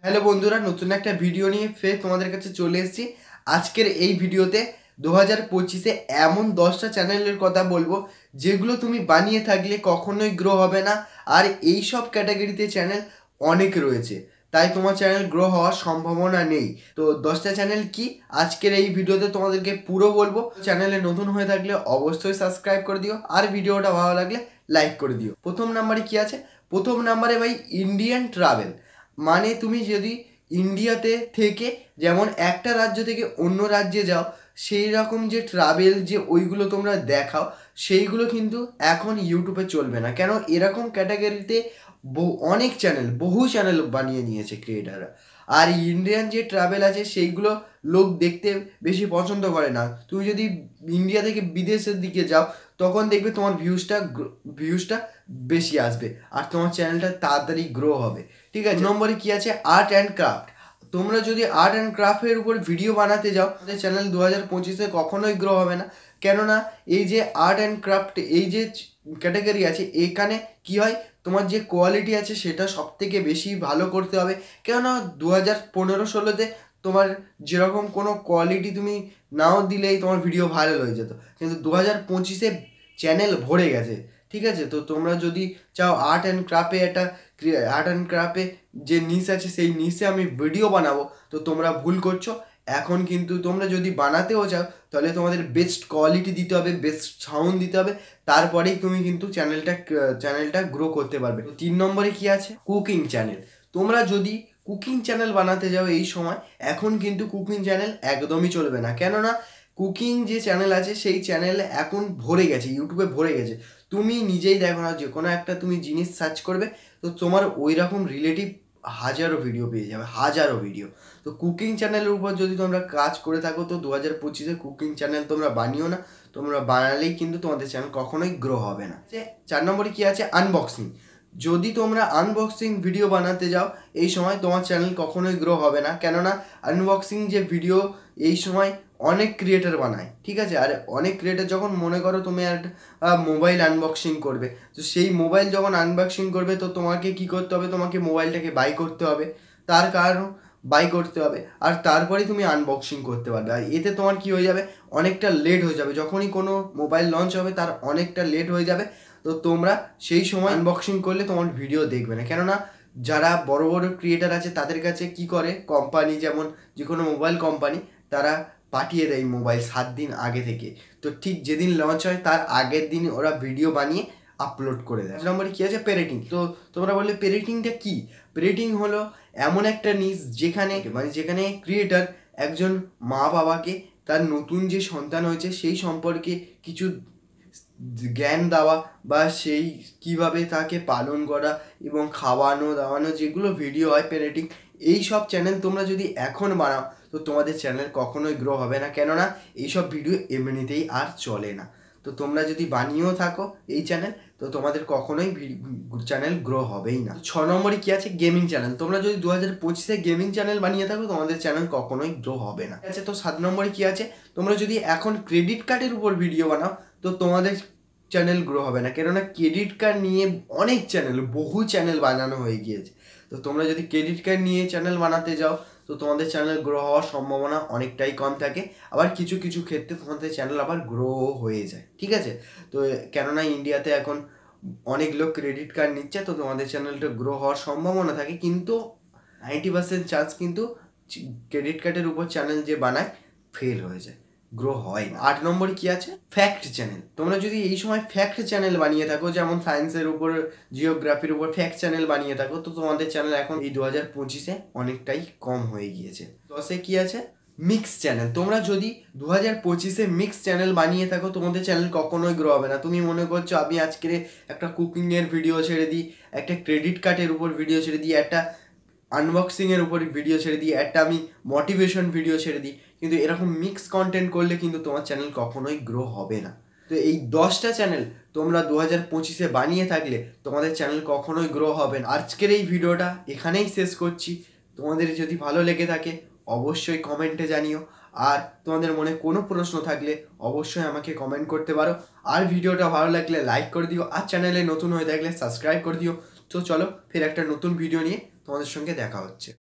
Hello বন্ধুরা, নতুন একটা ভিডিও নিয়ে ফের তোমাদের কাছে চলে এসেছি। আজকের এই ভিডিওতে 2025-এ এমন 10টা চ্যানেলের কথা বলবো যেগুলো তুমি বানিয়ে থাকলে কখনোই গ্রো হবে না। আর এই সব ক্যাটাগরিতে চ্যানেল অনেক রয়েছে, তাই তোমার চ্যানেল গ্রো হওয়ার সম্ভাবনা নেই। তো 10টা চ্যানেল কি আজকের এই ভিডিওতে তোমাদেরকে পুরো বলবো। চ্যানেলে নতুন হয়ে থাকলে অবশ্যই সাবস্ক্রাইব করে দিও, আর ভিডিওটা ভালো লাগলে লাইক করে দিও। প্রথম নাম্বারে কি আছে? প্রথম নাম্বারে ভাই ইন্ডিয়ান ট্রাভেল। মানে তুমি যদি ইন্ডিয়াতে থেকে যেমন একটা রাজ্য থেকে অন্য রাজ্যে যাও, সেই রকম যে ট্রাভেল যে ওইগুলো তোমরা দেখাও, সেইগুলো কিন্তু এখন ইউটিউবে চলবে না। কেন? এরকম ক্যাটাগরিতে অনেক চ্যানেল, বহু চ্যানেল বানিয়ে নিয়েছে ক্রিয়েটাররা। আর ইন্ডিয়ান যে ট্রাভেল আছে সেইগুলো লোক দেখতে বেশি পছন্দ করে না। তুমি যদি ইন্ডিয়া থেকে বিদেশের দিকে যাও, তখন দেখবে তোমার ভিউজটা বেশি আসবে আর তোমার চ্যানেলটা তাড়াতাড়ি গ্রো হবে। ঠিক আছে। নম্বরে কি আছে? Art and craft. তোমরা যদি আর্ট অ্যান্ড ক্রাফটের উপর ভিডিও বানাতে যাও, তোমাদের চ্যানেল 2025-এ কখনোই গ্রো হবে না। কেননা এই যে আর্ট অ্যান্ড ক্রাফট এই যে ক্যাটাগরি আছে, এখানে কি হয়, তোমার যে কোয়ালিটি আছে সেটা সব থেকে বেশি ভালো করতে হবে। কেননা 2015-16-তে তোমার যেরকম কোনো কোয়ালিটি তুমি নাও দিলেই তোমার ভিডিও ভাইরাল হয়ে যেত, কিন্তু 2025-এ চ্যানেল ভরে গেছে। ঠিক আছে। তো তোমরা যদি চাও আর্ট অ্যান্ড ক্রাফটে যে নিশ আছে সেই নিশে আমি ভিডিও বানাবো, তো তোমরা ভুল করছো। এখন কিন্তু তোমরা যদি বানাতেও চাও, তাহলে তোমাদের বেস্ট কোয়ালিটি দিতে হবে, বেস্ট সাউন্ড দিতে হবে, তারপরেই তুমি কিন্তু চ্যানেলটা গ্রো করতে পারবে। 3 নম্বরে কি আছে? Cooking channel. তোমরা যদি কুকিং চ্যানেল বানাতে যাও এই সময়, এখন কিন্তু কুকিং চ্যানেল একদমই চলবে না। কেননা কুকিং যে চ্যানেল আছে সেই চ্যানেল এখন ভরে গেছে, ইউটিউবে ভরে গেছে। তুমি নিজেই দেখো না, যে কোনো একটা তুমি জিনিস সার্চ করবে, তো তোমার ওই রকম রিলেটিভ হাজারো ভিডিও পেয়ে যাবে, হাজারো ভিডিও। তো কুকিং চ্যানেলের উপর যদি তোমরা কাজ করে থাকো, তো 2025-এ কুকিং চ্যানেল তোমরা বানিও না। তোমরা বানালেই কিন্তু তোমাদের চ্যানেল কখনোই গ্রো হবে না। 4 নম্বরে কি আছে? আনবক্সিং। যদি তোমরা আনবক্সিং ভিডিও বানাতে যাও এই সময়, তোমার চ্যানেল কখনোই গ্রো হবে না। কেননা আনবক্সিং যে ভিডিও এই সময় অনেক ক্রিয়েটার বানায়। ঠিক আছে। আর অনেক ক্রিয়েটার, যখন মনে করো তুমি একটা মোবাইল আনবক্সিং করবে, তো সেই মোবাইল যখন আনবক্সিং করবে, তো তোমাকে কি করতে হবে? তোমাকে মোবাইলটাকে বাই করতে হবে, তার কারণ বাই করতে হবে, আর তারপরেই তুমি আনবক্সিং করতে পারবে। আর এতে তোমার কি হয়ে যাবে? অনেকটা লেট হয়ে যাবে। যখনই কোনো মোবাইল লঞ্চ হবে তার অনেকটা লেট হয়ে যাবে। তো তোমরা সেই সময় আনবক্সিং করলে তোমার ভিডিও দেখবে না। কেননা যারা বড় বড় ক্রিয়েটার আছে তাদের কাছে কি করে, কোম্পানি যেমন যে কোনো মোবাইল কোম্পানি, তারা পাঠিয়ে দেয় মোবাইল 7 দিন আগে থেকে। তো ঠিক যেদিন লঞ্চ হয় তার আগের দিন ওরা ভিডিও বানিয়ে আপলোড করে দেয়। 5 নম্বরে কী আছে? পেরেটিং। তো তোমরা বললে পেরেটিংটা কী? পেরেটিং হলো এমন একটা নিশ যেখানে ক্রিয়েটার একজন মা বাবাকে তার নতুন যে সন্তান হয়েছে সেই সম্পর্কে কিছু জ্ঞান দেওয়া, বা সেই কিভাবে তাকে পালন করা এবং খাওয়ানো দাওয়ানো, যেগুলো ভিডিও হয় পেরেটিং, এই সব চ্যানেল তোমরা যদি এখন বানাও, তো তোমাদের চ্যানেল কখনোই গ্রো হবে না। কেননা এইসব ভিডিও এমনিতেই আর চলে না। তো তোমরা যদি বানিয়েও থাকো এই চ্যানেল, তো তোমাদের কখনোই চ্যানেল গ্রো হবেই না। 6 নম্বরে কি আছে? Gaming channel. তোমরা যদি 2025-এ গেমিং চ্যানেল বানিয়ে থাকো, তোমাদের চ্যানেল কখনোই গ্রো হবে না। আচ্ছা, তো 7 নম্বরে কি আছে? তোমরা যদি এখন ক্রেডিট কার্ডের উপর ভিডিও বানাও, তো তোমাদের চ্যানেল গ্রো হবে না। কেননা ক্রেডিট কার্ড নিয়ে অনেক চ্যানেল, বহু চ্যানেল বানানো হয়ে গিয়েছে। তো তোমরা যদি ক্রেডিট কার্ড নিয়ে চ্যানেল বানাতে যাও, তো তোমাদের চ্যানেল গ্রো হওয়ার সম্ভাবনা অনেকটাই কম থাকে। আবার কিছু কিছু ক্ষেত্রে তোমাদের চ্যানেল আবার গ্রো হয়ে যায়। ঠিক আছে। তো কেননা ইন্ডিয়াতে এখন অনেক লোক ক্রেডিট কার্ড নিচ্ছে, তো তোমাদের চ্যানেলটা গ্রো হওয়ার সম্ভাবনা থাকে, কিন্তু 90% চান্স কিন্তু ক্রেডিট কার্ডের উপর চ্যানেল যে বানায় ফেল হয়ে যায়, গ্রো হয় না। 8 নম্বরে কি আছে? Fact channel. তোমরা যদি এই সময় ফ্যাক্ট চ্যানেল বানিয়ে থাকো, যেমন সায়েন্সের উপর, জিওগ্রাফির উপর ফ্যাক্ট চ্যানেল বানিয়ে থাকো, তো তোমাদের চ্যানেল এখন এই 2025-এ অনেকটাই কম হয়ে গিয়েছে। 10-এ কি আছে? Mix channel. তোমরা যদি 2025-এ মিক্স চ্যানেল বানিয়ে থাকো, তোমাদের চ্যানেল কখনোই গ্রো হবে না। তুমি মনে করছো আমি আজকে একটা কুকিংয়ের ভিডিও ছেড়ে দিই, একটা ক্রেডিট কার্ডের উপর ভিডিও ছেড়ে দিই, একটা আনবক্সিংয়ের উপর ভিডিও ছেড়ে দিই, একটা আমি মোটিভেশন ভিডিও ছেড়ে দিই, কিন্তু এরকম মিক্স কন্টেন্ট করলে কিন্তু তোমার চ্যানেল কখনোই গ্রো হবে না। তো এই 10টা চ্যানেল তোমরা 2025-এ বানিয়ে থাকলে তোমাদের চ্যানেল কখনোই গ্রো হবে না। আজকের এই ভিডিওটা এখানেই শেষ করছি। তোমাদের যদি ভালো লেগে থাকে অবশ্যই কমেন্টে জানিও, আর তোমাদের মনে কোনো প্রশ্ন থাকলে অবশ্যই আমাকে কমেন্ট করতে পারো। আর ভিডিওটা ভালো লাগলে লাইক করে দিও, আর চ্যানেলে নতুন হয়ে থাকলে সাবস্ক্রাইব করে দিও। তো চলো ফের একটা নতুন ভিডিও নিয়ে তোমাদের সঙ্গে দেখা হচ্ছে।